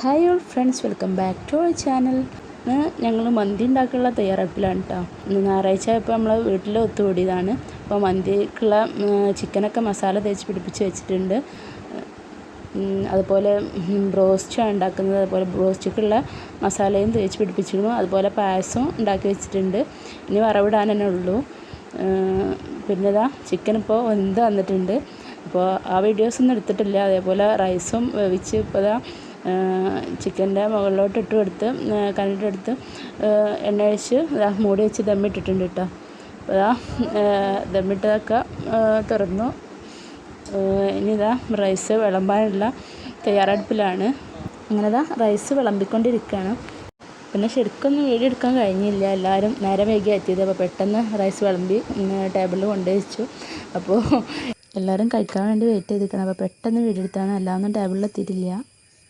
Hi all friends, welcome back to our channel. ഞങ്ങൾ മന്തി ഉണ്ടാക്കാനുള്ള തയ്യാറെടുപ്പിലാണ് കേട്ടോ. ഇന്ന് ഞായറാഴ്ച ഇപ്പോൾ നമ്മൾ വീട്ടിൽ ഒത്തുകൂടിയതാണ്. അപ്പോൾ മന്തിക്കുള്ള ചിക്കനൊക്കെ മസാല തേച്ച് പിടിപ്പിച്ച് വെച്ചിട്ടുണ്ട്. അതുപോലെ ബ്രോസ്റ്റാണ് ഉണ്ടാക്കുന്നത്. അതുപോലെ ബ്രോസ്റ്റിക്കുള്ള മസാലയും തേച്ച് പിടിപ്പിച്ചിരുന്നു. അതുപോലെ പായസവും ഉണ്ടാക്കി വെച്ചിട്ടുണ്ട്. ഇനി വറവിടാൻ തന്നെ ഉള്ളൂ. പിന്നെ ഇതാ ചിക്കൻ ഇപ്പോൾ വെന്ത് വന്നിട്ടുണ്ട്. അപ്പോൾ ആ വീഡിയോസൊന്നും എടുത്തിട്ടില്ല. അതേപോലെ റൈസും വേവിച്ച് ഇപ്പോൾ ഇതാ ചിക്കൻ്റെ മുകളിലോട്ട് ഇട്ട് കൊടുത്ത് കണ്ടിട്ടെടുത്ത് എണ്ണ ഒഴിച്ച് മൂടി വെച്ച് ദമ്മിട്ടിട്ടുണ്ട് കേട്ടോ. അപ്പോൾ ഇതാ ദമ്മിട്ടതൊക്കെ തുറന്നു. ഇനി ഇതാ റൈസ് വിളമ്പാനുള്ള തയ്യാറെടുപ്പിലാണ്. അങ്ങനെ ഇതാ റൈസ് വിളമ്പിക്കൊണ്ടിരിക്കുകയാണ്. പിന്നെ ശരിക്കൊന്നും വീഡിയോ എടുക്കാൻ കഴിഞ്ഞില്ല. എല്ലാവരും നേരെ വൈകി എത്തിയത്. അപ്പോൾ പെട്ടെന്ന് റൈസ് വിളമ്പി ടേബിളിൽ കൊണ്ടുവച്ചു. അപ്പോൾ എല്ലാവരും കഴിക്കാൻ വേണ്ടി വെയിറ്റ് ചെയ്തിരിക്കണം. അപ്പോൾ പെട്ടെന്ന് വീഡിയോ എടുത്താണ്. എല്ലാമൊന്നും ടേബിളിൽ എത്തിയിട്ടില്ല.